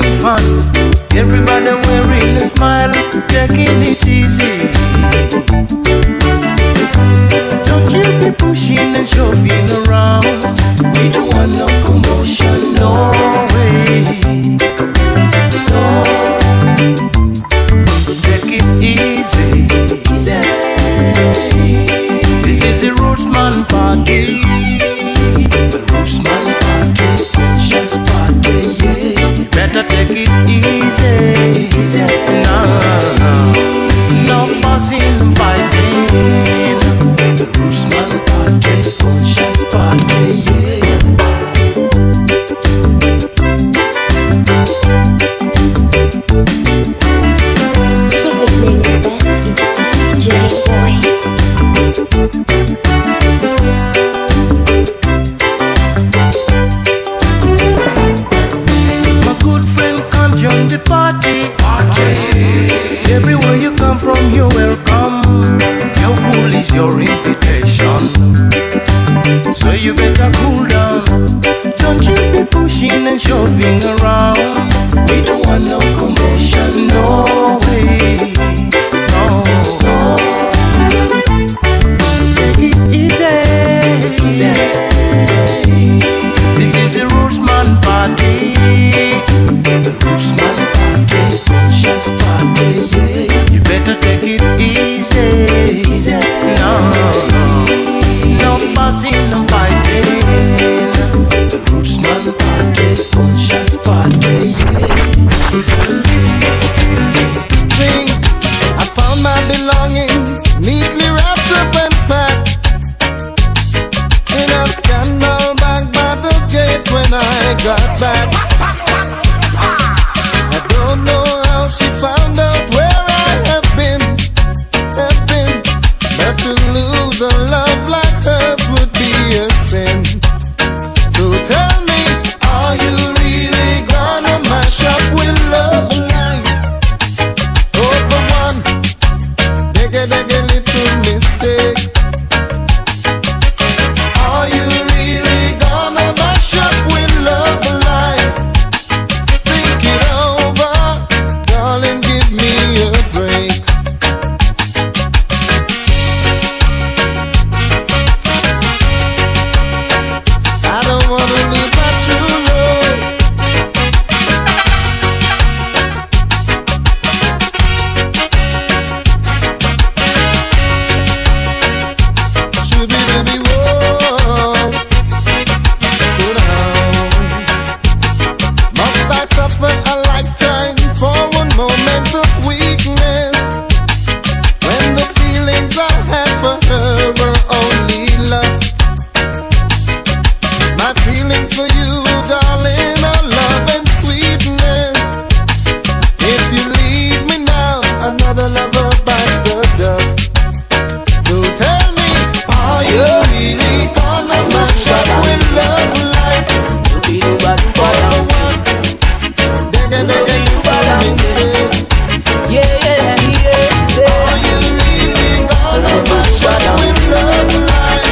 having fun. Everybody wearing a smile, taking it easy. Don't you be pushing and shoving around. We don't want no commotion, no way. No. Take it easy, easy. This is the Rootsman party. The Rootsman party, just party, yeah. Better take it easy, easy. No fussing and fighting. The Rootsman party, just party, yeah. Secretly the best is DJ Boyce. My good friend, come join the party. Everywhere you come from, you're welcome. Your cool is your invitation, so you better cool down. Don't you be pushing and shoving around. We don't want no commotion, no way. No, no. Take it easy, easy. This is the Rootsman party. The Rootsman party, just party, yeah. You better take it easy, easy. No fussing and fighting. The Rootsman party, just party, yeah. Sing, I found my belongings neatly wrapped up and packed in a scandal bag by the gate when I got back. I don't know how she found out where I have been, but to lose a love like hers would be a sin. So tell me, are you really gonna mash up with love life over one digga little mistake? Are you really gonna mash up with love life? Think it over, darling, give me a break. I don't wanna lose my true love. Shooby-dooby, whoa. Go down. Must I suffer a lifetime for one moment of weakness, when the feelings I had for her were only lust? My feelings for you, darling, are love and sweetness. If you leave me now, another lover bites the dust. So tell me, are you really gonna mash up with love life? Are you really gonna mash up with love life?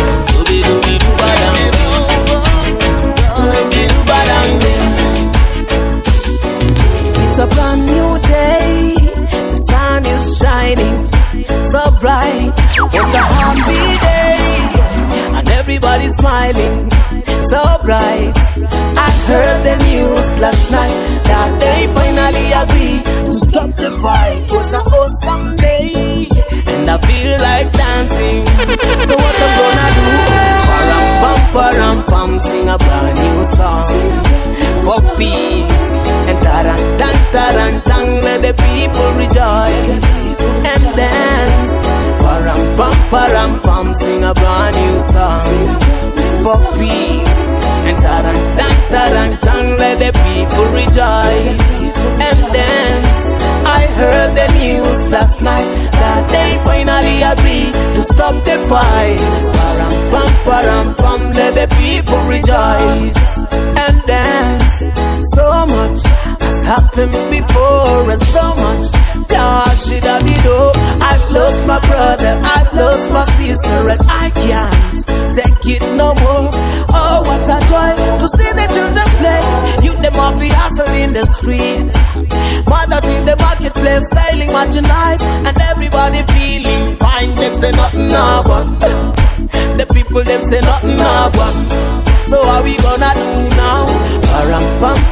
It's a brand new day, the sun is shining so bright. What a happy day, and everybody's smiling so bright. I heard the news last night that they finally agreed to stop the fight. It was an awesome day, and I feel like dancing. So what I'm gonna do? Param pam, sing a brand new song for peace. And taran, let the people rejoice and dance. Param pam, sing a brand new song for peace. And taran, let the people rejoice and dance. I heard the news last night that they finally agreed to stop the fight. Param pam, let the people rejoice and dance. So much has happened before, and so much should I be do. I've lost my brother, I've lost my sister, and I can't take it no more. Oh, what a joy to see the children play. You them want to hustle in the streets. Mothers in the marketplace selling merchandise, and everybody feeling fine. Them say nothing happen. The people them say nothing happen. So what we gonna do now?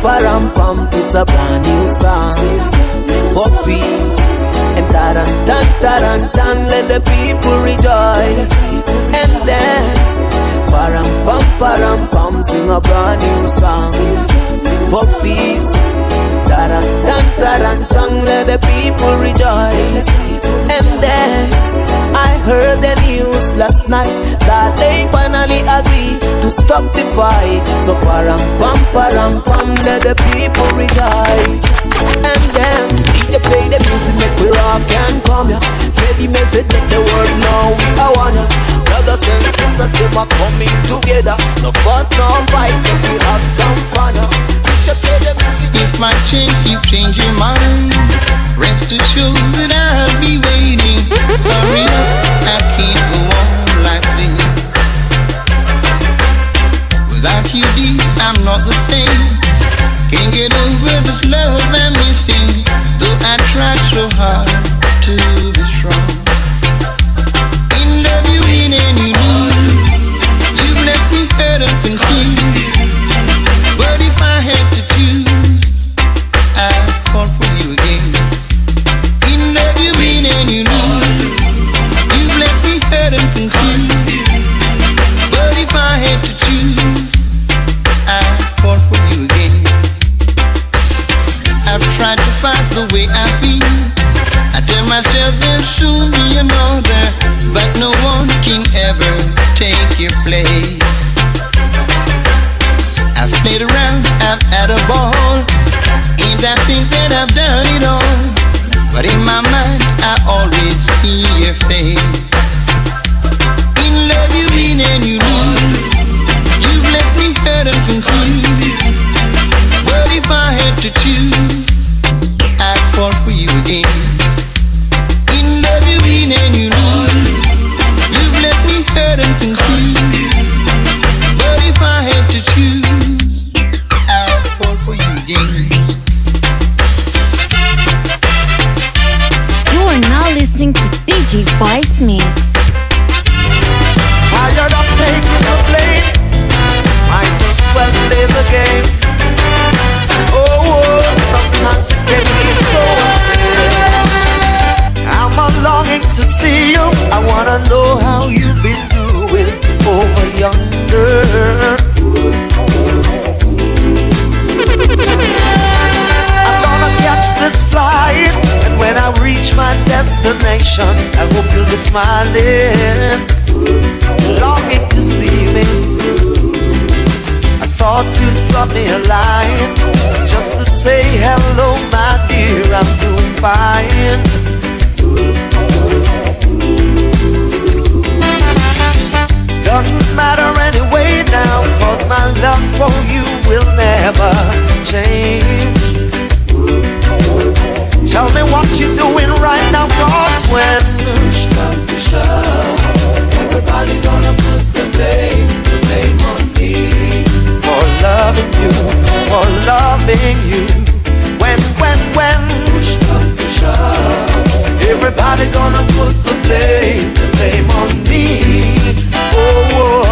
Param pam, it's a brand new song for peace. And taran, let the people rejoice and dance. Param pam, sing a brand new song for peace. Taran, let the people rejoice and dance. I heard the news last night that they finally agreed to stop the fight. So param pam, let the people rejoice and dance. DJ play the music, make we rock and come ya. Spread the message, let the world know I want ya. Brothers and sisters, they are coming together. No fuss, no fight, but we have some fun ya. DJ play the music. If my change, you change your mind, rest assured that I'll be waiting. Hurry up, I can't go on like this. Without you deep, I'm not the same. Can't get over this love I'm missing. Though I tried so hard to be strong. In love you win and you lose. You've left me hurt and confused. But if I had to choose, I'd fall for you again. In love you win and you lose. You've left me hurt and confused. But if I had to choose, I'd fall for you again. I've tried to fight the way I feel. I tell myself there'll soon be another, but no one can ever take your place. I've played around, I've had a ball, and I think that I've done it all. But in my mind, I always see your face. In love you win and you lose. You've left me hurt and confused. But if I had to choose, I'd fall for you again. In love you win and you lose. You've left me hurt and confused. But if I had to choose, I'd fall for you again. You are now listening to DJ Boyce Mix. Tired of taking the blame, might as well play the game. Oh, sometimes it can be so unfair. I'm a longing to see you. I wanna know how you've been doing over yonder. I'm gonna catch this flight, and when I reach my destination, I hope you'll be smiling, longing to see me. I thought you'd drop me a line just to say hello, my dear, I'm doing fine. Doesn't matter anyway now, 'cause my love for you will never change. Tell me what you're doing right now, 'cause when push comes to shove, everybody gonna put the blame on me. For loving you, for loving you. When push comes to shove, everybody gonna put the blame on me. Oh.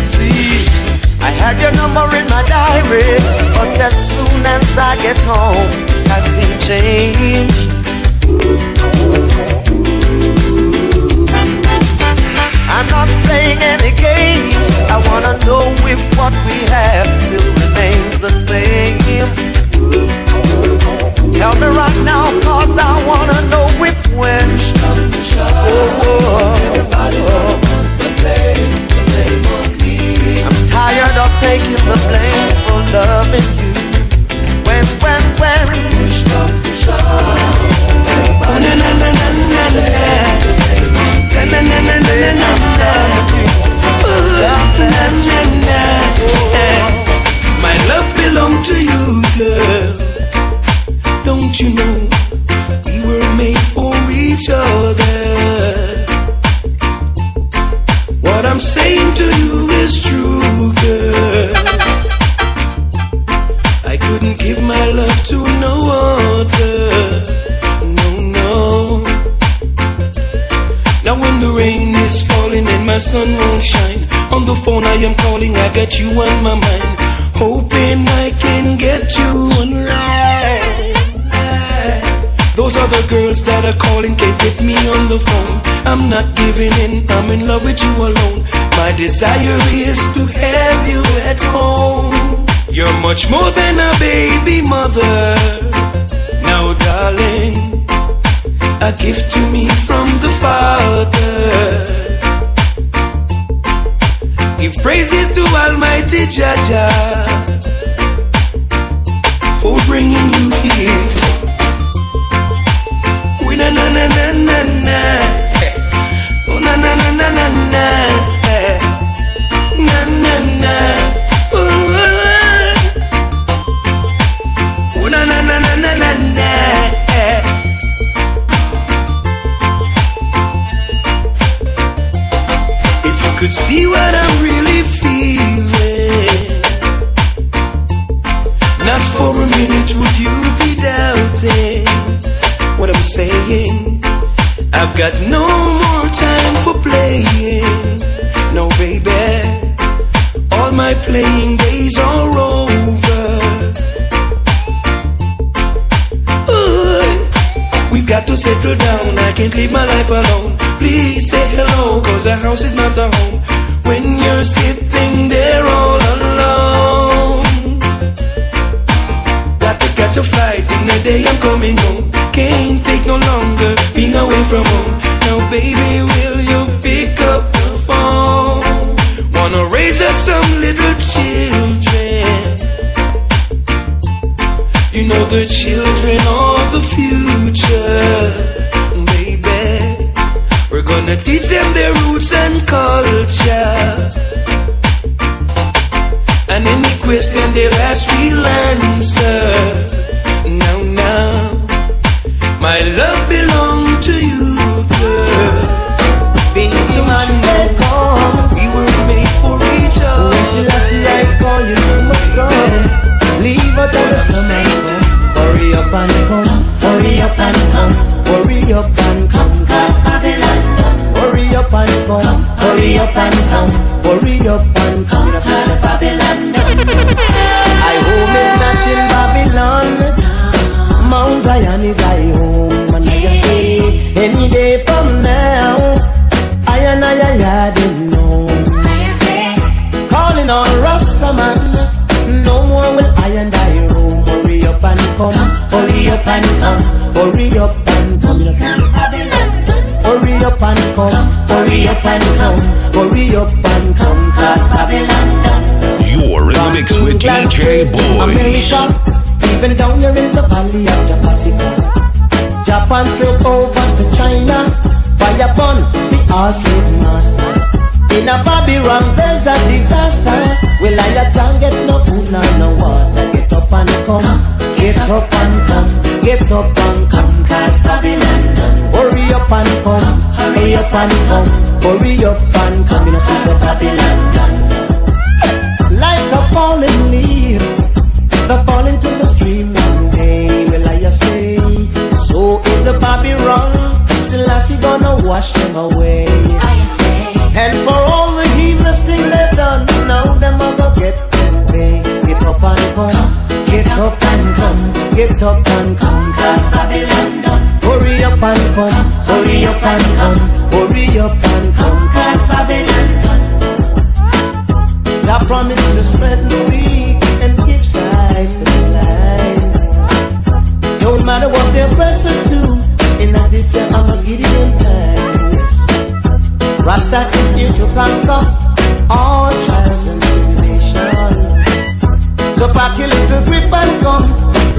See, I had your number in my diary, but as soon as I get home, it has been changed. I'm not playing any games. I wanna know if what we have still remains the same. Tell me right now, 'cause I wanna know if when I'm tired of taking the blame for loving you. When wouldn't give my love to no other. No. Now when the rain is falling and my sun won't shine, on the phone I am calling, I got you on my mind, hoping I can get you online. Those other girls that are calling can't get me on the phone. I'm not giving in, I'm in love with you alone. My desire is to have you at home. You're much more than a baby mother. Now darling, a gift to me from the Father. Give praises to Almighty Jaja for bringing you here. We na na na na na na. Oh na na na na na na. Na na na. Oh na na na na na na na. If you could see what I'm really feeling, not for a minute would you be doubting what I'm saying. I've got no more time for playing. No, baby, all my playing days are over. Ooh, we've got to settle down. I can't live my life alone. Please say hello, cause the house is not the home when you're sitting there all alone. Got to catch a flight in the day I'm coming home. Can't take no longer being away from home. Now baby, will you pick up the phone? Wanna raise us some little children. You know the children of the future. Baby, we're gonna teach them their roots and culture. And any question they'll ask, we'll answer. Now my love belongs to you, girl. Baby man said come, we were made for each other. when Selassie I call you, you must come. Leave out the summer. Hurry up and come, hurry up and come, hurry up and come, cause Babylon done. Hurry up and come, hurry up and come, hurry up and come, cause Babylon done. I home is not in Babylon. Mount Zion is I home, and I say any day from now, I didn't know. Calling on Rastaman, no more will I and I roam. Hurry up and come, hurry up and come, hurry up and come. Hurry up and come, hurry up and come, hurry up and come, cause Babylon done. You're in the mix with DJ Boyce. America, even down here in the valley of Japan, Japan trip over to China, fire upon the all slave master. In a Babylon there's a disaster. Well, I can't get no food nor no water. Get up and come, get up and come, get up and come, cause Babylon done. Hurry up and come, hurry up and come, hurry up and come, you know, sister Babylon done. Like a falling leaf, the fall into the stream one day. Well, I say, so is a Babylon. Selassie gonna wash them away. And for all the heedless thing they've done, now them are gonna get them pay. Get up and come, get up and come, get up and come, cause Babylon done. Hurry up and come, hurry up and come, hurry up and come, cause Babylon done. God promised to strengthen the weak and give sight to the blind. Don't matter what their oppressors do, in this year I'm a Gideon time. Rasta is here to conquer all trials and tribulations. So pack your little grip and come,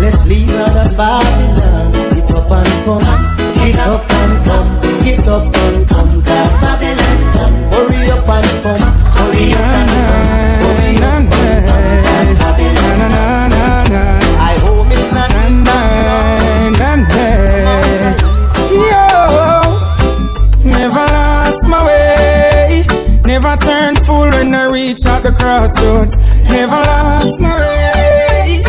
let's leave out of Babylon. Get up and come, get up and come, get up and come, cause Babylon done. Hurry up and come, hurry up and come, hurry up and come, cause Babylon done. I hope it's not never turned full when I reach out the crossroad. Never lost my way.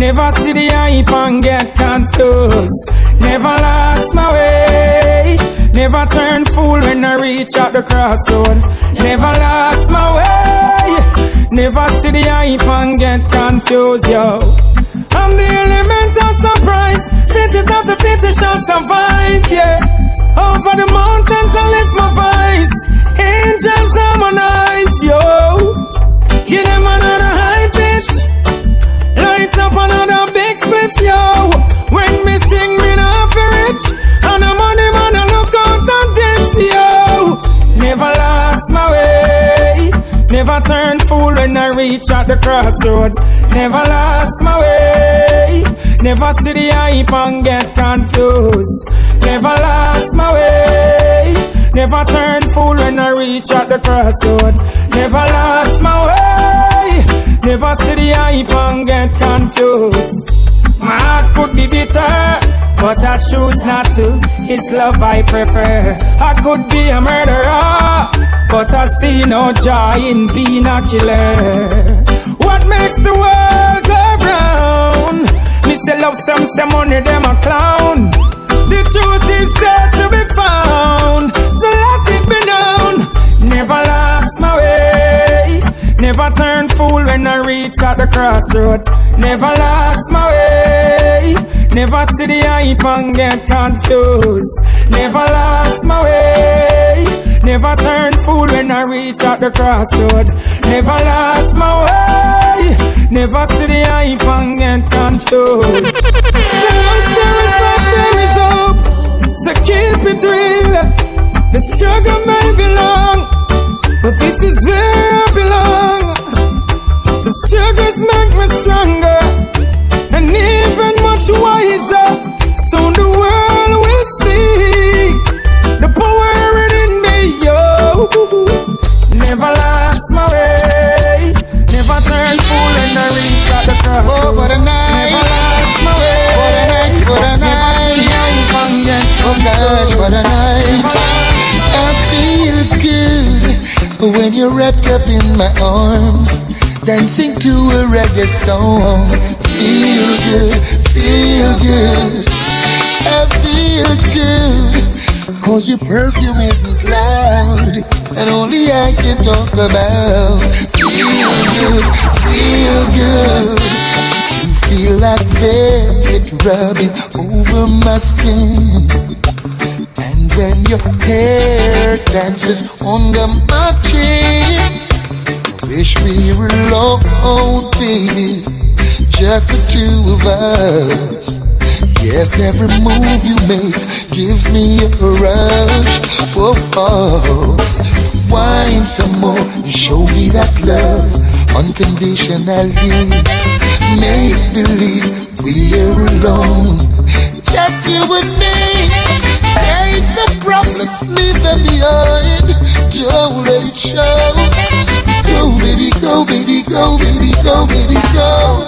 Never see the hype and get confused. Never lost my way. Never turn fool when I reach out the crossroad. Never lost my way. Never see the hype and get confused, yo. I'm the element of surprise. Fittest of the fittest shall survive, yeah. Over the mountains I lift my voice. Angels harmonize, yo. Give them another high pitch. Light up another big split, yo. When me sing, me not for rich. And the money man, I look out at this, yo. Never lost my way. Never turn fool when I reach at the crossroad. Never lost my way. Never see the hype and get confused. Never lost my way. Never turn fool when I reach at the crossroad. Never lost my way. Never see the hype and get confused. My heart could be bitter, but I choose not to. It's love I prefer. I could be a murderer, but I see no joy in being a killer. What makes the world go round? Me say love some, say money, them a clown. The truth is there to be found, so let it be known. Never lost my way. Never turn fool when I reach at the crossroad. Never lost my way. Never see the hype and get confused. Never lost my way. Never turn fool when I reach at the crossroad. Never lost my way. Never see the hype and get confused. So long there is life, there is hope. So keep it real. The struggle may be long, but this is where I belong. The struggles make me stronger and even much wiser. Soon the world will see the power within me, yo. Never lost my way. Never turn fool when I reach at the crossroad. Oh, what a night. Never lost my way. What a night, what a night. Oh gosh, what a night. I feel good when you're wrapped up in my arms, dancing to a reggae song. Feel good, feel good. I feel good, cause your perfume isn't loud, and only I can talk about. Feel good, feel good. You feel like velvet rubbing over my skin, and when your hair dances under my chin. Wish we were alone, baby, just the two of us. Yes, every move you make gives me a rush. Whoa, oh. Wine some more and show me that love unconditionally. Make believe we're alone, just you and me. Take the problems, leave them behind. Don't let it show. Go, baby, go, baby, go, baby, go, baby, go.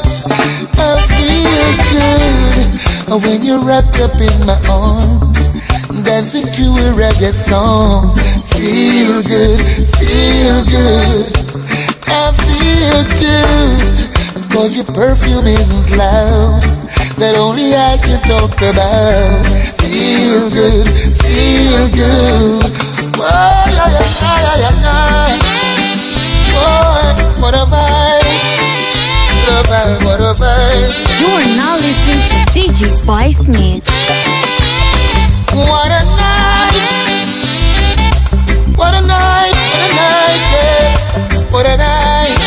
I feel good when you're wrapped up in my arms, dancing to a reggae song. Feel good, feel good. I feel good, cause your perfume isn't loud, that only I can talk about. Feel good, feel good. Oh, yeah, yeah, yeah, yeah, yeah. Oh, what a vibe, what a vibe, what a vibe. You are now listening to DJ Boyce Mix. What a night, what a night, what a night, yes, what a night.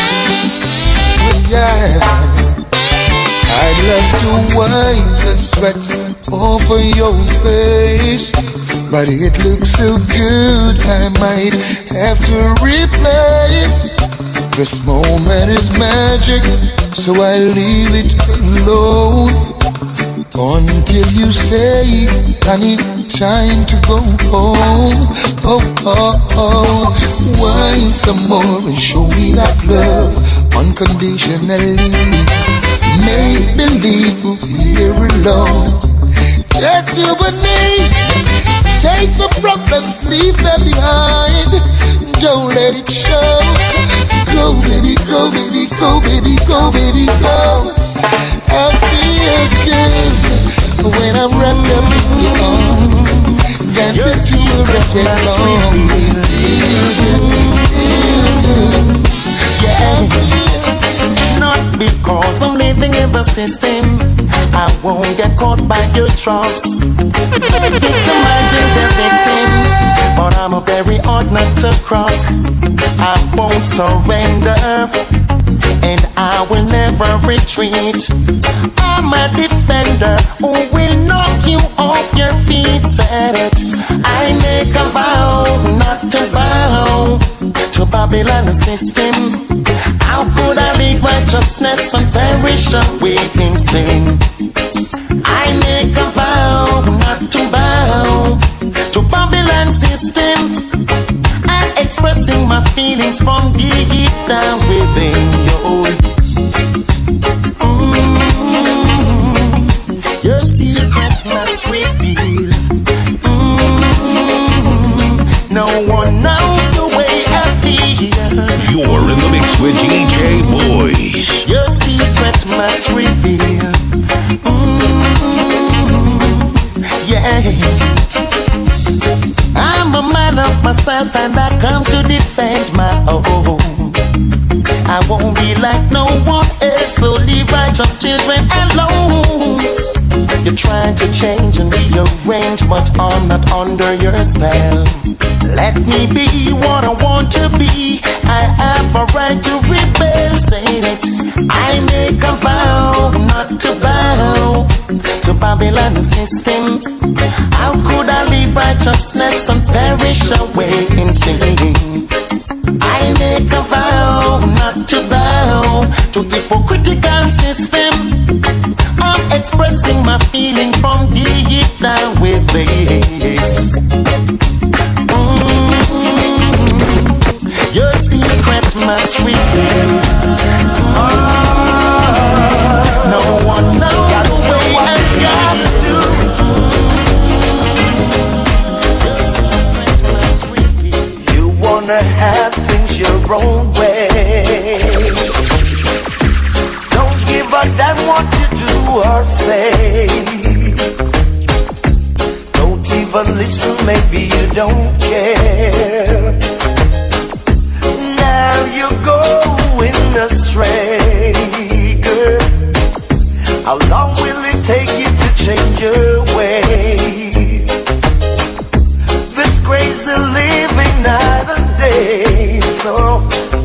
Yeah, I'd love to wipe the sweat off of your face, but it looks so good I might have to replace. This moment is magic, so I leave it alone until you say I need time to go home. Oh, oh, oh. Wine some more and show me that love unconditionally. Make believe we're alone, just you and me. Take the problems, leave them behind. Don't let it show. Go, baby, go, baby, go, baby, go, baby, go. I Christmas reveal. Yeah. Not because I'm living in the system, I won't get caught by your traps. They're victimizing their victims, but I'm a very hard nut to crack. I won't surrender, and I will never retreat. I'm a defender who will knock you off your feet. Said it. I make a vow not to bow to Babylon system. How could I live righteousness and perish away in sin? I make a vow not to bow to Babylon system. I'm expressing my feelings from deep down within you. Your secrets must reveal. No one knows the way I feel. You're in the mix with DJ Boyce. Your secret must reveal. Yeah. I'm a man of myself and I come to defend my own. I won't be like no one else, so leave righteous children alone. You're trying to change and rearrange, but I'm not under your spell. Let me be what I want to be. I have a right to rebel, say it. I make a vow not to bow to Babylon system. How could I live righteousness and perish away in sin? I make a vow not to bow to hypocritical system. I'm expressing my feeling from deep down within. Your secret must reveal. No one knows the way I gotta do. Your secret must reveal. You wanna have things your own way. Don't give a damn what you do or say. Don't even listen, maybe you don't care. Now you're going astray, girl. How long will it take you to change your ways? This crazy living night and day. So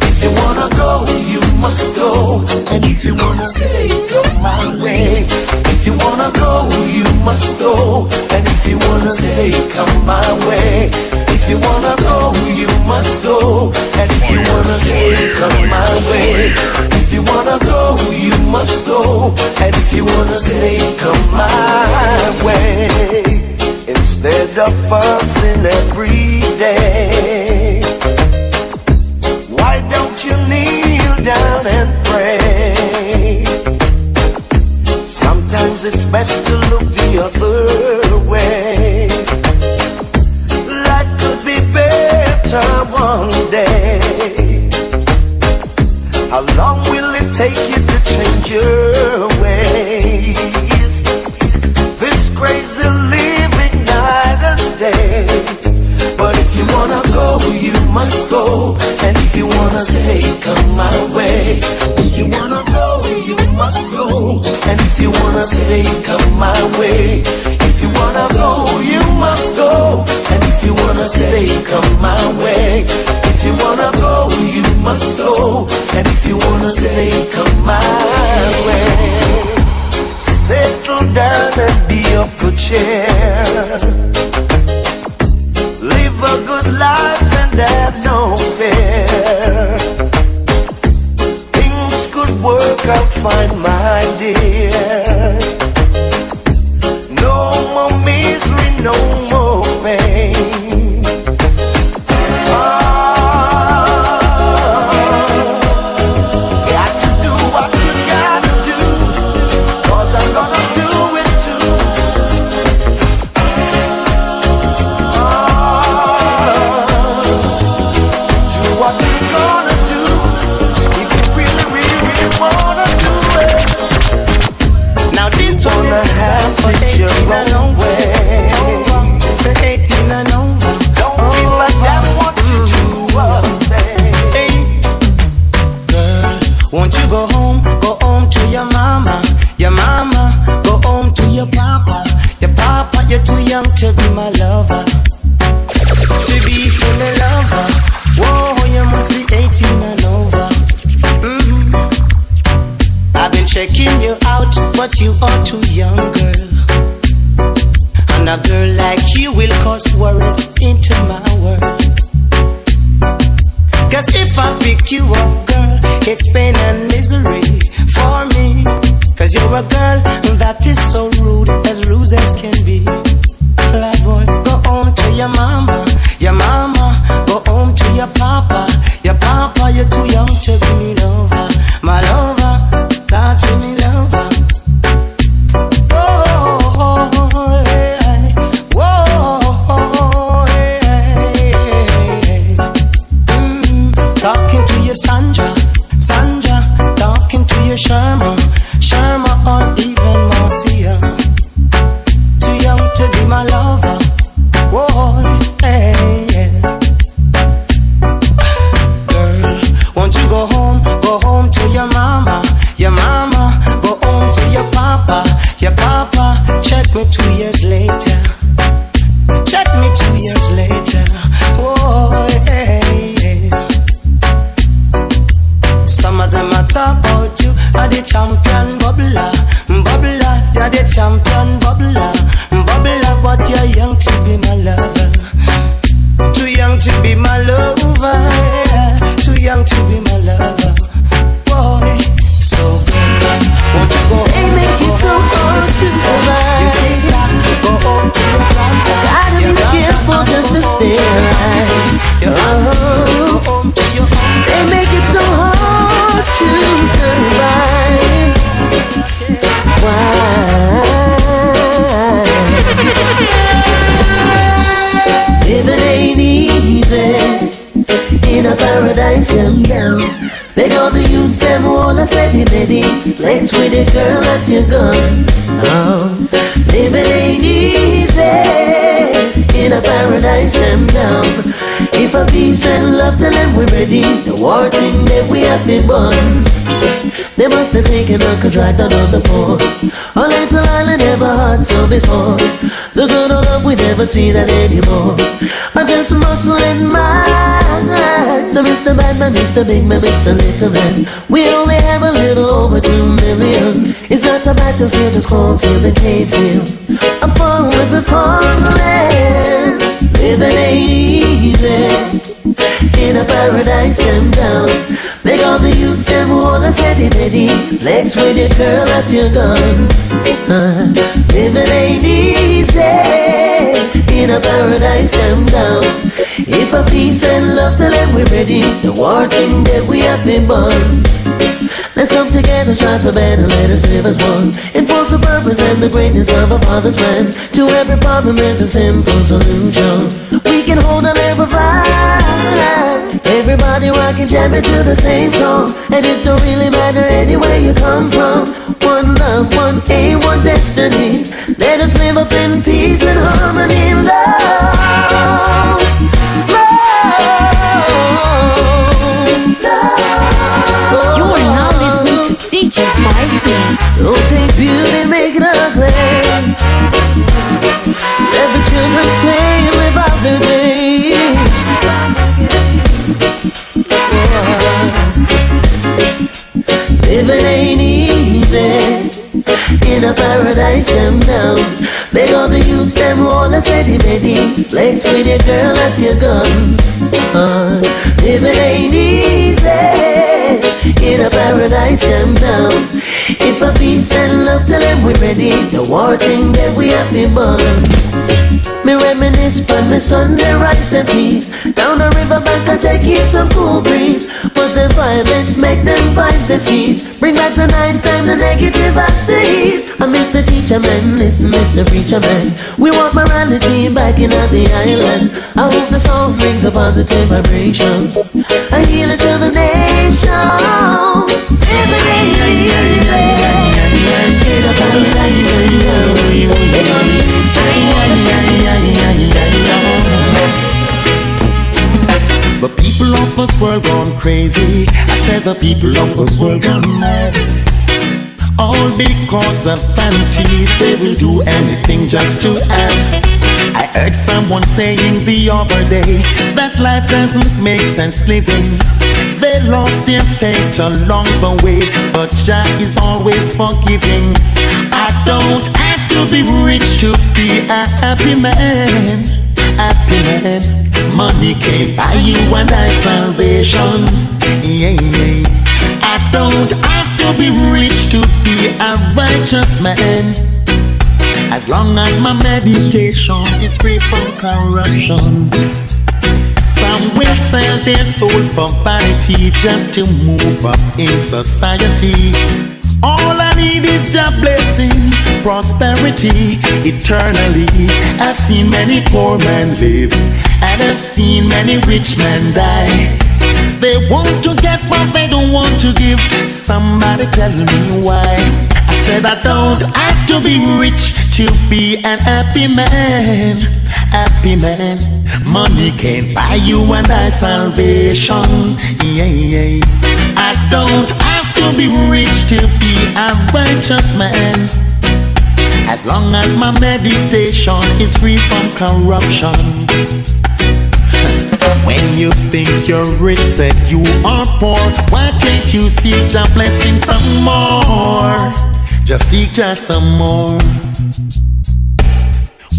if you wanna go, you must go. And if you wanna stay, come my way. If you wanna go, you must go. And if you wanna stay, come my way. If you wanna go, you must go. And if you wanna stay, come my way. If you wanna go, you must go. And if you wanna stay, come my way. Instead of fussing every day, why don't you kneel down and pray? Sometimes it's best to look the other way. Life could be better one day. How long will it take you to change your ways? This crazy living night and day. But if you wanna go, you must go. And if you wanna stay, come my way. If you wanna go, you must go. And if you wanna stay, come my way. If you wanna go, you must go. And if you wanna stay, come my way. If you wanna go, you must go. And if you wanna stay, come my way. Settle down and be of good cheer. Live a good life and have no fear. Things could work out fine, my dear. No more misery, no more pain. Got to do what you gotta do, 'cause I'm gonna do it too. Do what you're gonna do, if you really, really, really wanna do it. taking you out, but you are too young, girl. And a girl like you will cause worries into my world. Cause if I pick you up, girl, it's pain and misery for me. Cause you're a girl that is so rude as can be. Like boy, go home to your mama, go home to your papa, you're too young to be me lover, my lover, God for me lover. Whoa, hey, whoa, hey. Talking to your Sandra, talking to your Sharma, or even Marcia. Too young to be my lover. Whoa, hey, yeah. Girl, won't you go home to your mama, go home to your papa, check me 2 years later. Check me 2 years later. Whoa, hey, yeah. Some of them a talk about you are the champion bubbler, you're the champion bubbler, but you're young to be my lover. Too young to be my lover, yeah. Too young to be my lover. Boy, so good. Won't you go? They make it so hard to survive. You say stop, go home to your grandpa. Gotta be skillful just to stay alive. They make it so hard to survive. Why? Living ain't easy in a paradise young down. Make all the youths them all a steady ready. Flex with a girl at your gun. Oh, living ain't easy in a paradise young down. If a peace and love tell them we're ready, the war thing that we have been born. They must have taken a contract out of the port. A little island never had so before. The good old love we never see that anymore. I just muscle in my. So Mr. Batman, Mr. Big Man, Mr. Little Man, we only have a little over 2 million. It's not a battlefield, just cornfield and cane field. A fall with a falling. Living ain't easy in a paradise and down. Make all the youths them all a steady ready. Flex with your girl at your gun. Living ain't easy in a paradise and down. If a peace and love tell them we're ready, the war thing that we have been born. Let's come together, strive for better, let us live as one. Enforce the purpose and the greatness of our Father's plan. To every problem there's a simple solution. We can hold a level vibe. Everybody rockin', jamming to the same song. And it don't really matter anywhere you come from. One love, one aim, one destiny. Let us live up in peace and harmony, love. You are now listening to DJ Boyce. Don't take beauty and make it ugly. Let the children play and live out their days. Living ain't easy in a paradise and down. Make all the youths them all a steady ready. Flex with your girl at your gun. Living ain't easy in a paradise and down. If a peace and love tell them we're ready, the war thing that we have been born. Me reminisce from my Sunday rice and peas. Down the riverbank I take in some cool breeze. But the violence make them vibes they cease. Bring back the nice time, the negative activities. I miss the teacher man, listen, miss the preacher man. We want morality back in the island. I hope the song brings a positive vibration. I heal it to the nation. Living ain't easy in a paradise and down. They gonna use the people of this world gone crazy. I said the people of this world gone mad. All because of vanity, they will do anything just to have. I heard someone saying the other day that life doesn't make sense living. They they lost their faith along the way, but Jah is always forgiving. I don't have to be rich to be a happy man. Happy man. Money can't buy you and I salvation. Yeah, yeah. I don't have to be rich to be a righteous man, as long as my meditation is free from corruption. Some will sell their soul for vanity just to move up in society. All I need is the blessing, prosperity, eternally. I've seen many poor men live, and I've seen many rich men die. They want to get what they don't want to give. Somebody tell me why. I said I don't have to be rich to be an happy man. Happy man. Money can't buy you and I salvation. Yeah, yeah. I don't have to be rich to be a righteous man, as long as my meditation is free from corruption. When you think you're rich, said you are poor. Why can't you seek your blessing some more? Just seek just some more.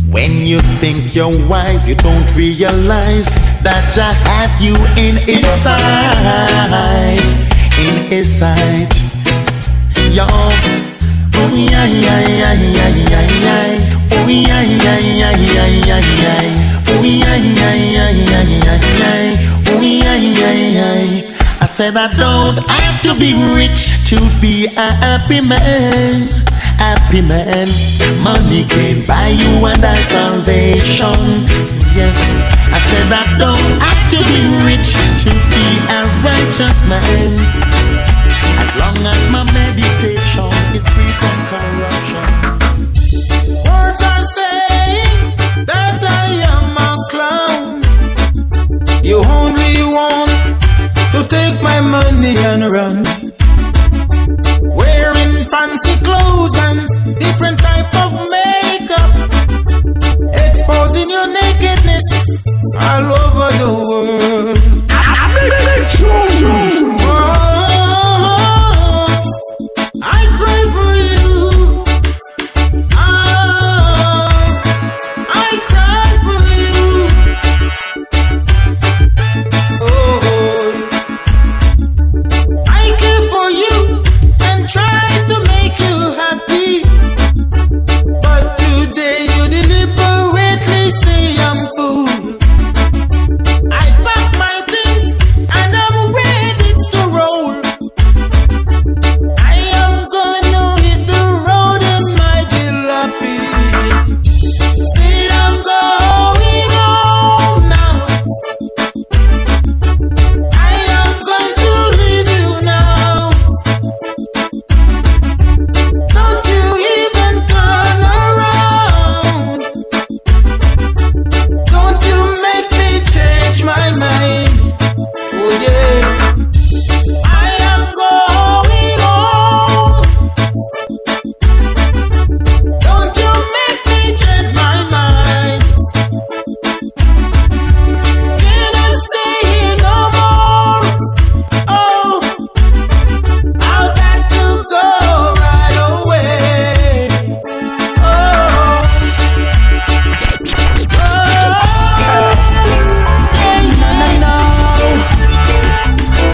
When you think you're wise, you don't realize that Jah had you in His sight. In His sight. Yo. Oh yeah, yeah, yeah, yeah, yeah, yeah. Oh yeah, yeah, yeah, yeah, yeah, yeah. Oh yeah, yeah, yeah, yeah, yeah, yeah. Oh yeah, yeah, yeah. I said I don't have to be rich to be a happy man. Happy man. Money can't buy you and I salvation. Yes, I said I don't have to be rich to be a righteous man, as long as my meditation is free from corruption. Words are saying that I am a clown. You only want to take my money and run, wearing fancy clothes and different type of makeup, exposing your nakedness all over the world. I cry for you. I cry for you. I care for you and try to make you happy, but today you deliberately say I'm fool. I pack my things and I'm ready to roll. I am gonna hit the road in my jalopy. See, I'm going home now. I am going to leave you now. Don't you even turn around. Don't you make me change my mind. Oh yeah. I am going home. Don't you make me change my mind. Can I stay here no more? Oh, I've got to go right away. Oh,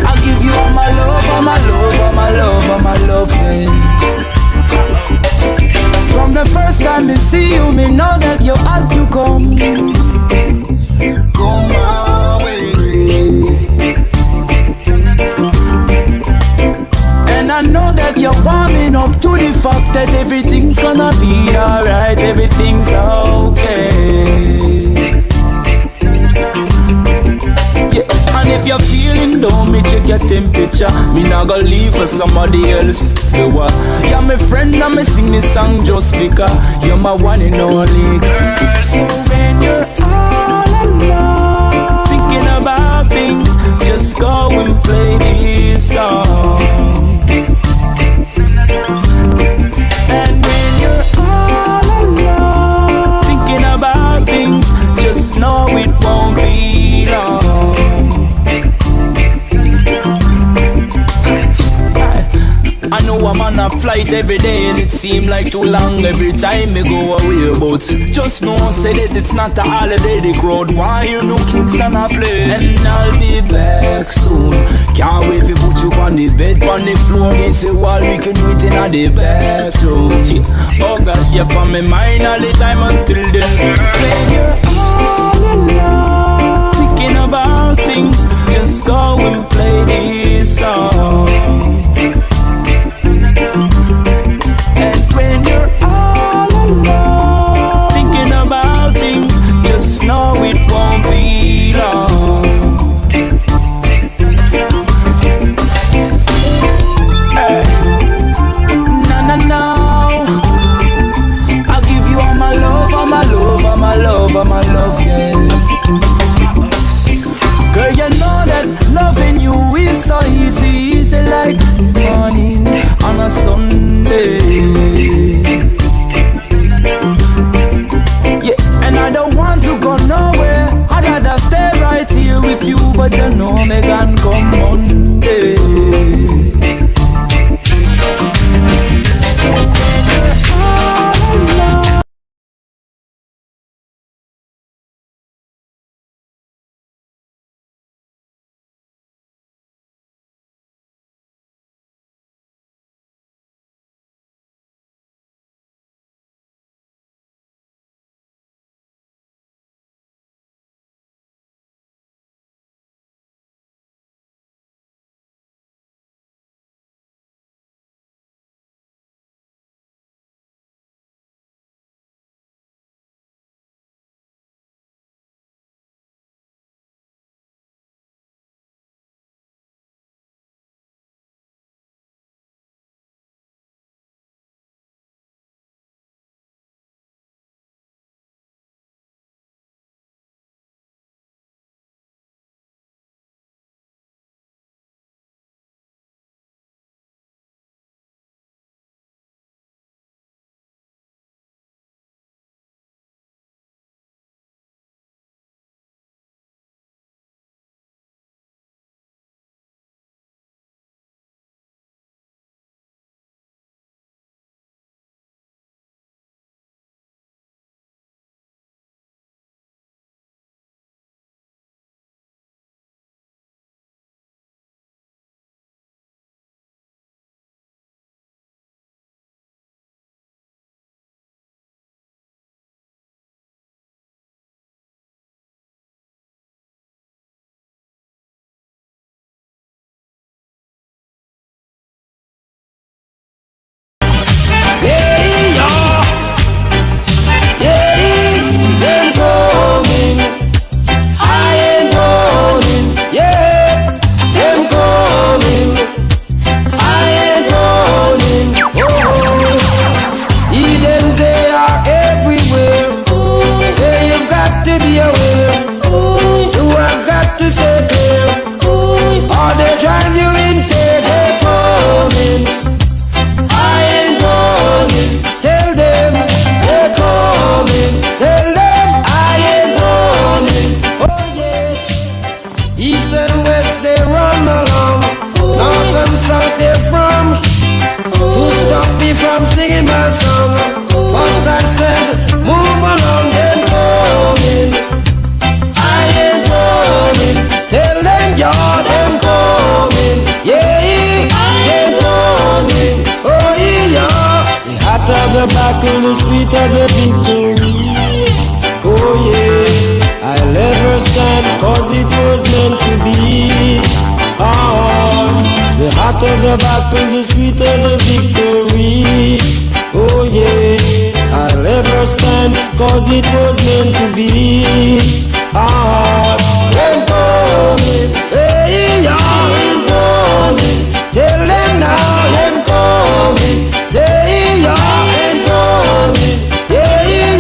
I'll give you all my love, all my love, all my love, all my love, yeah. From the first time I see you, me know that you had to come. Come my way. And I know that you're warming up to the fact that everything's gonna be alright, everything's okay. Yeah, and if you're feeling down, me check your temperature. Me not gonna leave for somebody else. For what? You're my friend and me sing this song just because you're my one and only girl. So when you're all alone, thinking about things, just go and play this song. And when you're all alone, thinking about things, just know it won't be long. it every day and it seem like too long every time me go away. But just know, say that it's not a holiday. The crowd why you know Kingston a play. And I'll be back soon. Can't wait to put you on the bed, on the floor. Against the wall, we can do it in the bathroom. Oh gosh, you're on my mind all the time until then. When you're all alone, thinking about things, just go and play this song. And when you're all alone, thinking about things, just know it won't be long. Hey. No, I'll give you all my love, all my love, all my love, all my love, yeah. Girl, you know that loving you is so easy, easy like morning on a Sunday. Yeah, and I don't want to go nowhere. I'd rather stay right here with you, but you know me can come Monday. So all alone. the battle, the sweeter the victory. Oh yeah, I'll never stand, cause it was meant to be. The hotter the battle, the sweeter the victory. Oh yeah, I'll never stand, cause it was meant to be. I'm coming, hey, I'm coming. Tell them now I'm coming. Say I'm coming, yeah, yeah.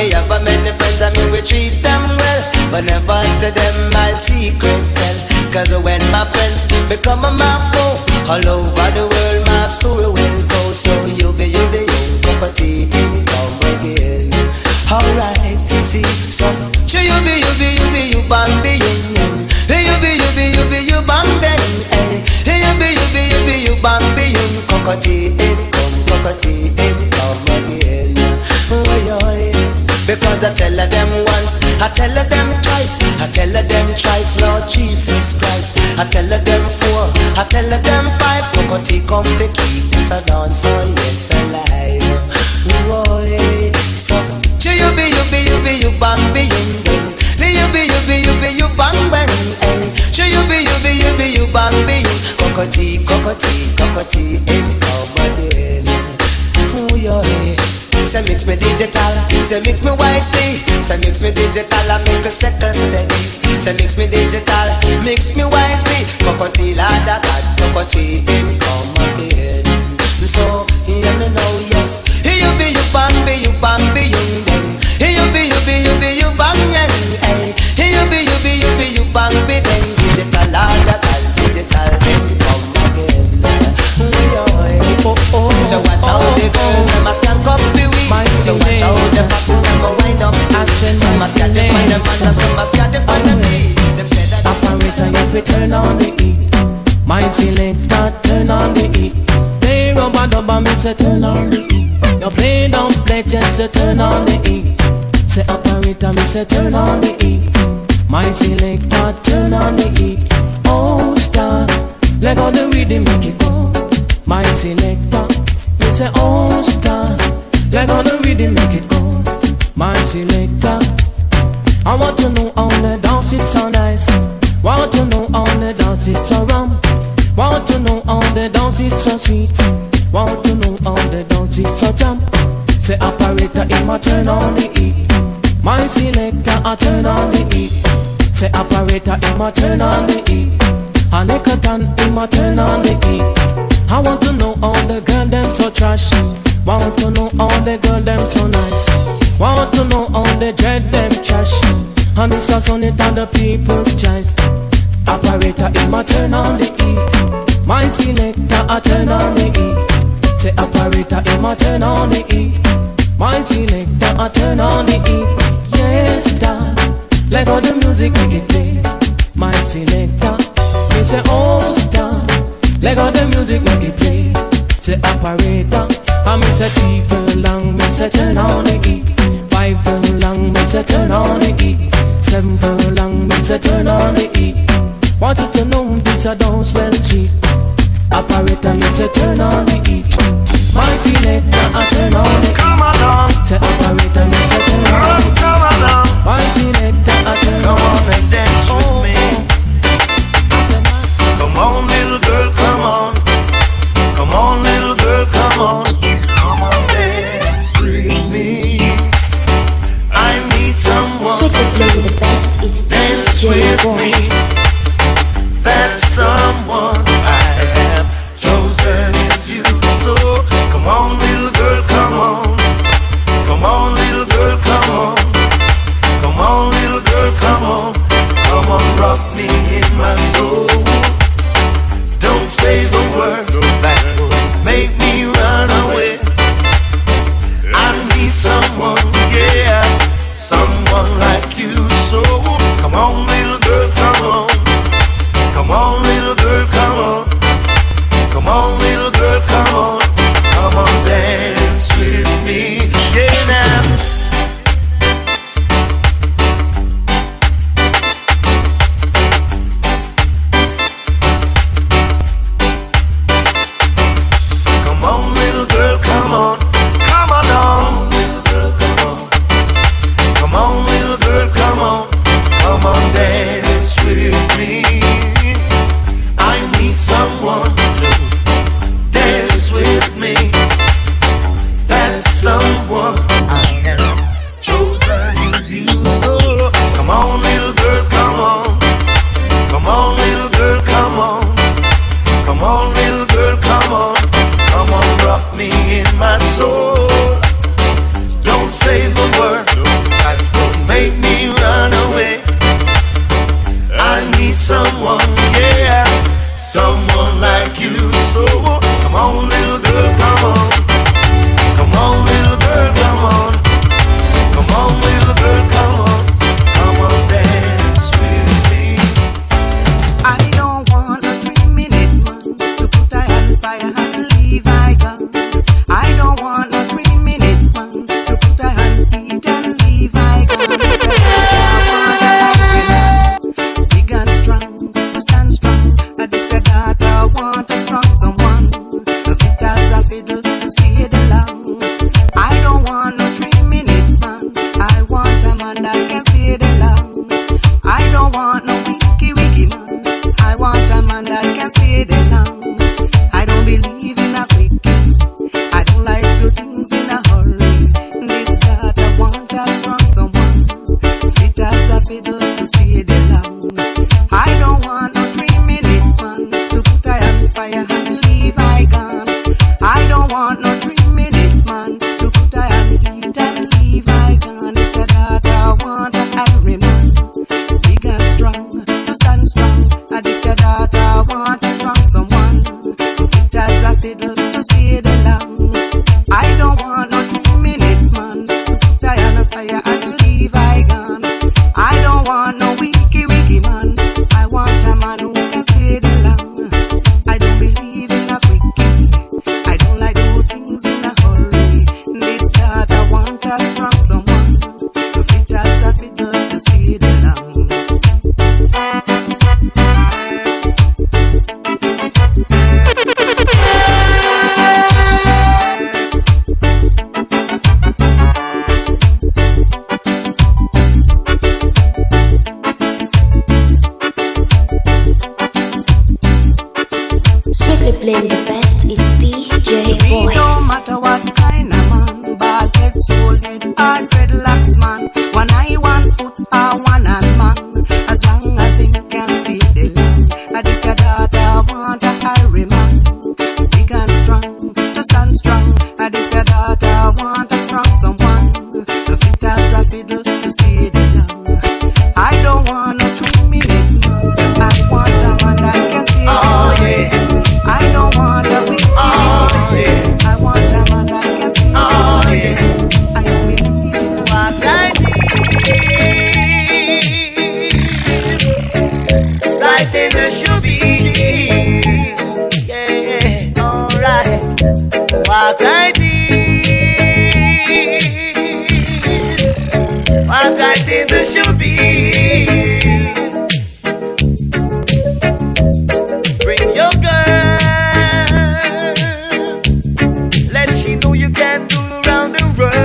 me have a many friends and me will treat them well, but never to them my secret tell. Cause when my friends become my foe, all over the world my story will go. So you be cup of tea, come again. Alright, see, so you be, you bang be, you be, you bang then. You be, you bang be, cockatee, come again. Because I tell them once, I tell them twice, I tell them thrice, Lord Jesus Christ. I tell them 4, I tell them 5, cockatee come to keep this a dance, oh yes alive. Boy, so you be, you bang be, you be, you bang bang. You be, you bang be, cockatee, come again. Oh yeah. Say mix me digital, say mix me wisely. Say mix me digital and make a second steady. Say mix me digital, mix me wisely. Cockatee lad a god, cockatee come again. So hear me now, yes. You be, you bang be, you bang be, you be, you bang yen. You be, you bang be, then digital lad a god, digital come again. So watch out the girls, them a skank up the weed. So watch out the passes, them a wind up the weed. Some a scat them on the man, some a scat them on the beat. Them say that operator, if we turn on the heat, my selector turn on the heat. Play rubber dubber, me say turn on the heat. You play don't play, just say turn on the heat. Say operator, me say turn on the heat. My selector turn on the heat. Oh star, let go the rhythm, make it go. My selector, me say oh star, let go the rhythm, make it go. My selector, I want to know how the dance it's so nice. Want to know how the dance it's so rum. Want to know how the dance it's so sweet. Want to know how the dance it's so jump. Say operator, it ma turn on the heat. My selector, I turn on the heat. Say operator, it ma turn on the heat. And they cut on, it ma turn on the heat. I want to know all the girl them so trash. Want to know all the girl them so nice. Want to know all the dread them trash. And it's us on it on the people's choice. Operator, it ma turn on the heat. My selector, I turn on the heat. Say operator, it ma turn on the heat. My selector, I turn on the heat. Yes, God, let go the music, make it play. My selector, me say oh star, let go the music, make it play. Say operator, I me say 3 furlong, me say turn on the heat. 5 furlong, me say turn on the heat. 7 furlong, me say turn on the heat. Want you to know this I don't swell cheap. Operator, me say turn on the heat. My selector, I turn on the heat. Come along. Say operator, me say turn on the heat. Come along. My selector, I turn Come on on and dance with me. Come on, little girl, come on. Come on, little girl, come on. Come on, dance with me. I need someone. Strictly play the best, it's Dance DJ with Boyce. me. That someone I have chosen is you. So come on, little girl, come on. Come on, little girl, come on. Come on, little girl, come on. Come on, rock me in my soul. Don't say the words that would make me run away. I need someone, yeah, someone like you. So come on, little girl, playing the best is DJ Boyce. No matter what kind of man, ball head, soul head, or dreadlocks man. One eye, one foot, or one hand man. As long as he can see the land. And if your daughter want a Harry man, big and strong, to stand strong. And if your daughter want a strong someone, to fit as a fiddle to see the land. I don't want a 2-minute man. I want a man that can see it. I don't want a weak man. I want a man that can see it. I will walk right in the should be. Yeah, alright. Walk right in the should be. Bring your girl. Let she know you can do around the world.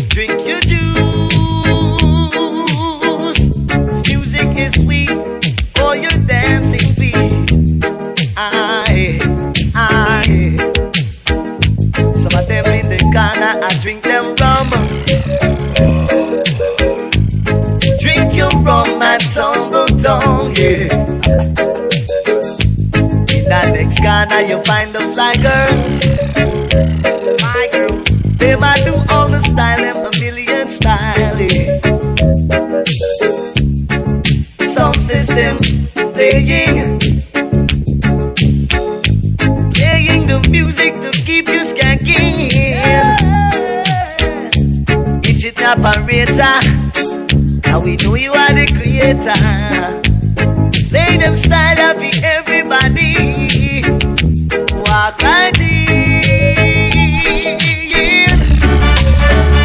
Drink your juice. Music is sweet for your dancing feet. Some of them in the corner, I drink them rum. Drink your rum and tumble down, yeah. In that next corner, you find the fly girls. My girl, they might do all the style, them a million style, yeah. Sound system playing the music to keep you skanking. Digit operator, now we know you are the creator. Play them style up in everybody. Walk like this.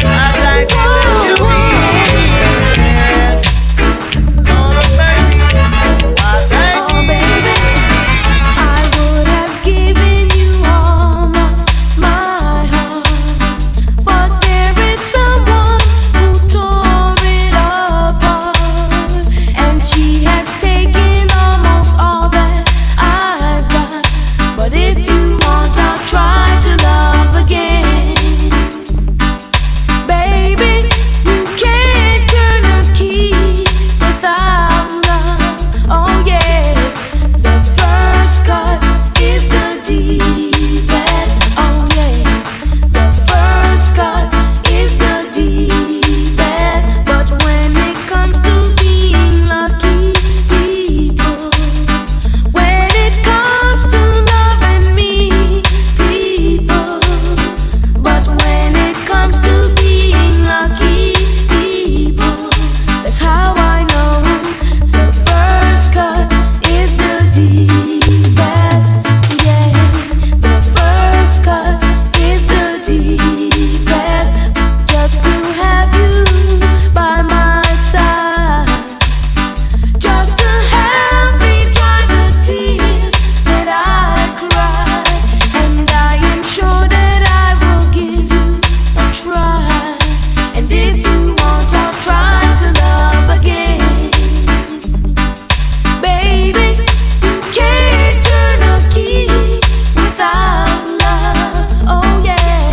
Walk like this should be. Yes. Oh, baby. Walk like this. Baby, I would have given you all of my heart, but there is someone who tore it apart, and she has taken almost all that I've got. But if you want, I'll try to love again. Baby, you can't turn a key without love. Oh yeah, the first cut is the deepest. Oh yeah, the first cut is the deepest. But when it comes to being lucky people, when it comes to loving me people, but when it comes to being lucky people, that's how I know the first cut is the deepest. Yeah, the first cut is the deepest. Just to have you by my side, just to help me dry the tears that I cry, and I am sure that I will give you a try. And if you want, I'll try to love again. Baby, you can't turn a key without love. Oh yeah,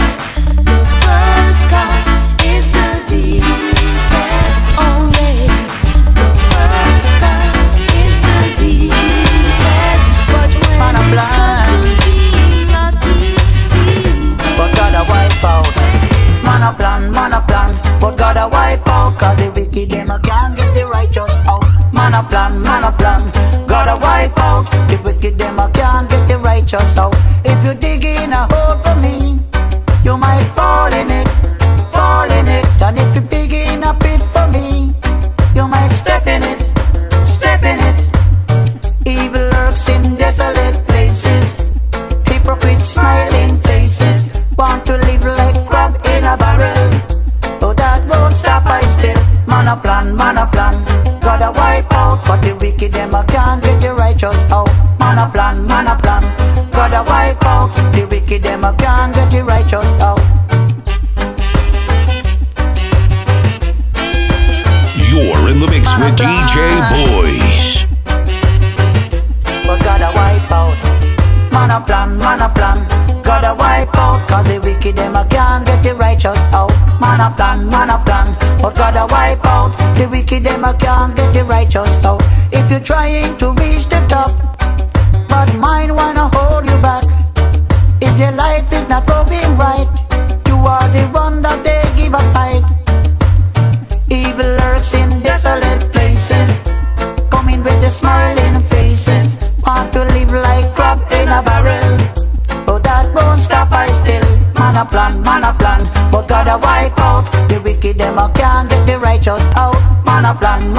the first cut is the deepest. Oh yeah, the first cut is the deepest. But when it comes to being lucky people, but gotta wipe out. Man a plan, but gotta wipe out. Cause the wicked them a can't get the righteous out. Man a plan, gotta wipe out. The wicked them a can't get the righteous out. If you dig in a hole for me, you might fall in it. And if you dig in a pit for me, you might step in it. Evil lurks in desolate places, hypocrites smiling faces, want to live like crab in a barrel. Oh, that won't stop I still. Man a plan, gotta wipe out. For the wicked them a can't get the righteous out. Man a plan, gotta wipe out. The wicked them a can't get the righteous out. You're in the mix with DJ Boyce. righteous out. Man a plan, but God a wipe out. The wicked them a can't get the righteous out. If you're trying to reach the top, but mine wanna hold you back. If your life is not going right, you are the one that they give a fight. Evil lurks in desolate places, coming with the smiling faces. Want to live like crab in a barrel, but that won't stop I still. Man a plan, but God a wipe out. The wicked them a can't get the righteous out. Man a plan,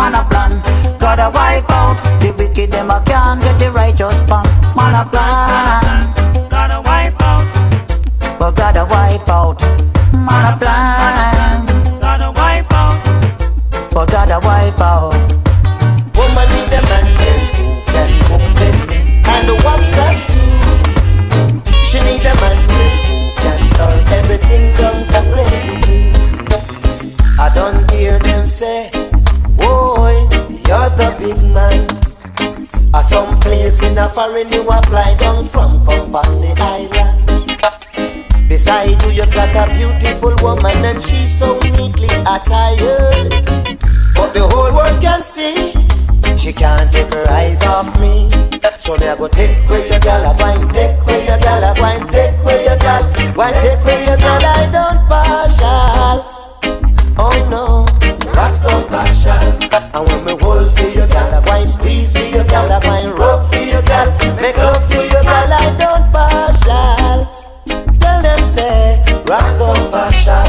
God a wipe out. The wicked them a can't get the righteous punk. Man a plan, God a wipe out, but God a wipe out. Man a plan, God a wipe out, but God a wipe out. Woman in the man is who can cook this and what that too. She need a man who can start everything down to crazy things. I don't hear them say, boy, you're the big man. At some place in a foreign you a fly down from Company Island. Beside you you've got a beautiful woman and she's so neatly attired. But the whole world can see she can't take her eyes off me. So they go take where your gal a wine, take where your gal a wine, take where your gal, wine, take where your gal. I don't partial. Oh no, rascal partial. And when me hold for your gal a wine, squeeze for your gal a wine, rub for your gal, make love for your gal. I don't partial. Tell them say rascal partial.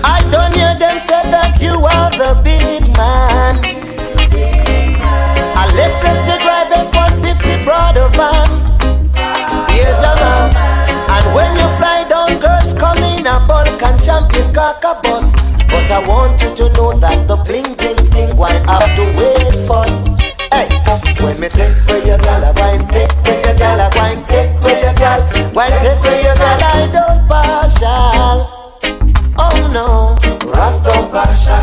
I don't hear them say that you are the big man. Alexis, you drive a 150 Prado van. Yeah, Jaman. And when you fly down, girls come in a bulk and champion caca bus. But I want you to know that the bling bling thing won't have to wait for us. Hey, when me take where your gal a wine, take where your gal a wine, take where your gal, wine, take where your gal. I don't partial. Oh no, rascal partial.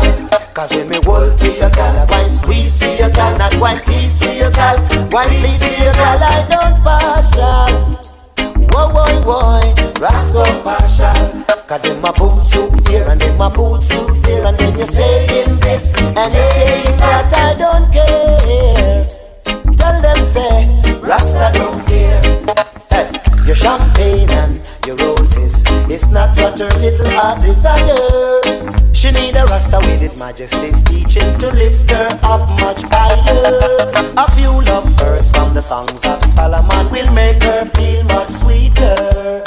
Cause when me hold for your gal, I wine squeeze for your gal, not wine tease for your gal, wine please for your gal. I don't partial. Whoa, whoa, whoa, rascal partial. Cause them my boots you here and them my boots you there, and then you're saying this and you're saying that. I don't care. Tell them say Rasta don't fear. Hey, your champagne and your roses, it's not what her little heart desire. She need a Rasta with His Majesty's teaching to lift her up much higher. A few love verse from the songs of Solomon will make her feel much sweeter.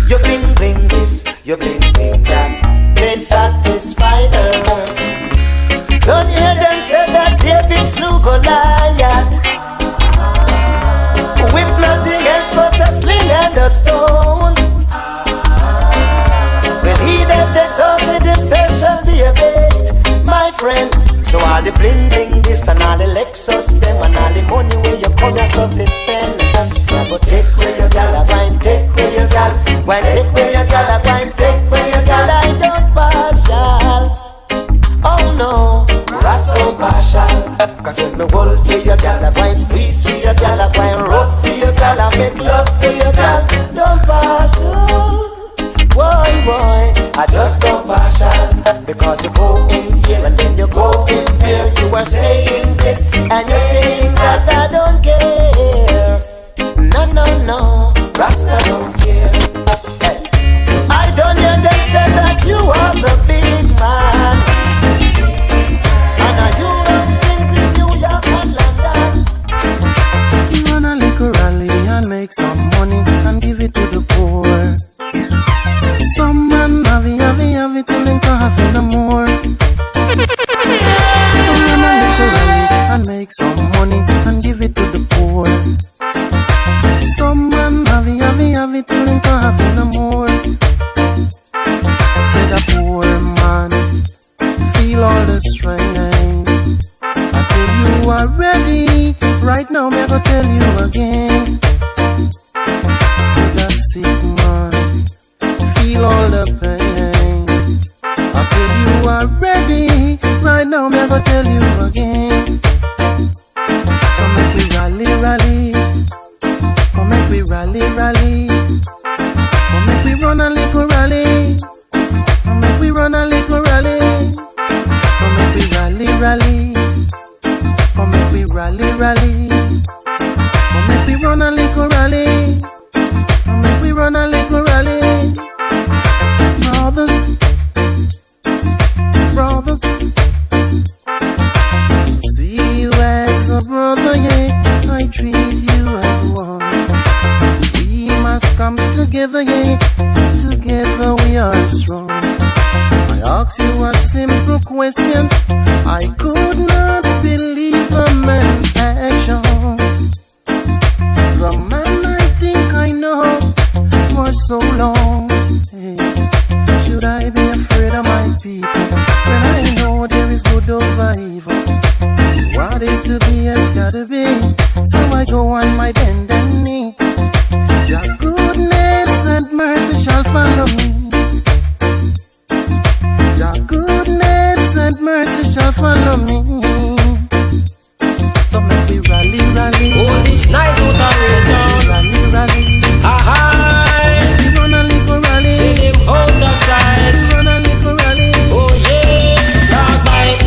You bling bling this, you bling bling that, can't satisfy her. Don't hear them say that David slew Goliath with nothing else but a sling and a stone. When he that exalted himself shall be abased, my friend. So all the bling bling this and all the Lexus them and all the money where you come yourself to spend. But take where your gal a wine, take where your gal, wine, take where your gal a wine, take where your gal. I don't partial. Oh no, rascal partial. Cause when me hold for your gal a wine, squeeze for your gal a wine, rub for your gal and make love to your gal. Don't partial. Boy, boy, I just don't partial. Because you go in here and then you go in there. You are saying this and you're saying that. I don't care. No, no, no, Rasta don't fear. Hey. I don't hear them say that you are the big man, and are you run things in New York and London. You run a little rally and make some money and give it to the poor. Some man have it till they can't have no more. You run a little rally and make some money and give it to the poor. Some man have it till they can't have no more. Said a poor man, feel all the strain. Until you are ready, right now me go tell you again. Said a sick man, feel all the pain. Until you are ready, right now me go tell you again. So make we rally. Come make we rally. Come make we run a little rally. ask you a simple question. I could not believe a man's action. The man I think I know for so long. Hey, should I be afraid of my people when I know there is good over evil? What is to be has gotta be. So I go on my bended knee. Your goodness and mercy shall follow me. Your goodness and mercy shall follow me. So make we rally, rally. Oh, this night out and right down. Rally, rally. Aha. We run a little rally. See them out the side. We run a little rally. Oh yes, dog bite,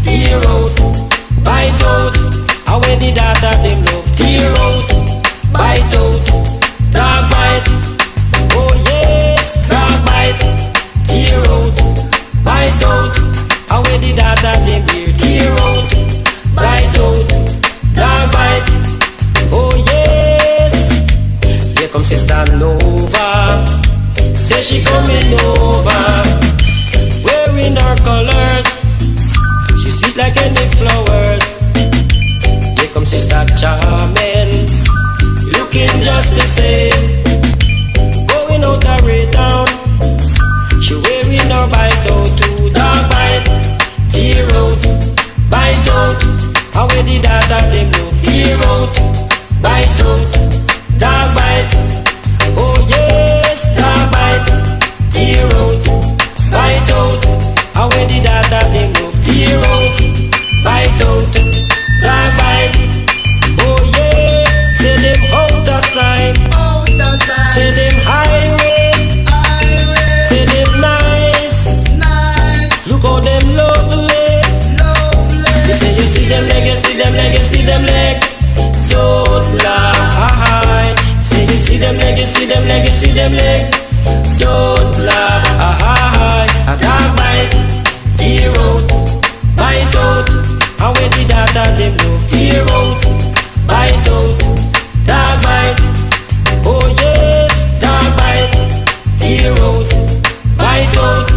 tear out, bite out. How when the daughter them love, tear out, bite out, dog bite. Oh yes, dog bite, tear out, bite out. How when the daughter them hear, tear out, bite out, dog bite. Oh yes, here comes Sister Nova. Say she coming over, wearing her colors. She sweet like any flowers. Here comes Sister Charming, looking just the same. Going out a red down. She wearing her bite out too. Dog bite, tear out, bite out. How when the daughter them love, tear out, bite out, dog bite. Oh yes, dog bite, tear out, bite out. How when the daughter them love, tear out, bite out, dog bite. Oh yes, say them out the sign, say them highway, say them nice. Look how them lovely. You say you see them leg, you see them leg, you see them leg. Don't lie. Say you see them leg, you see them leg, you see them leg. Don't lie. A dog bite, tear out, bite out. And when the daughter them love, tear out, bite out, dog bite. Oh yes, dog bite, tear out, bite out.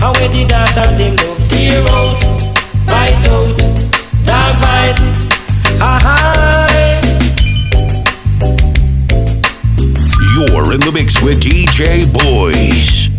And when the daughter them love, tear out, bite out, dog bite. You're in the mix with DJ Boyce.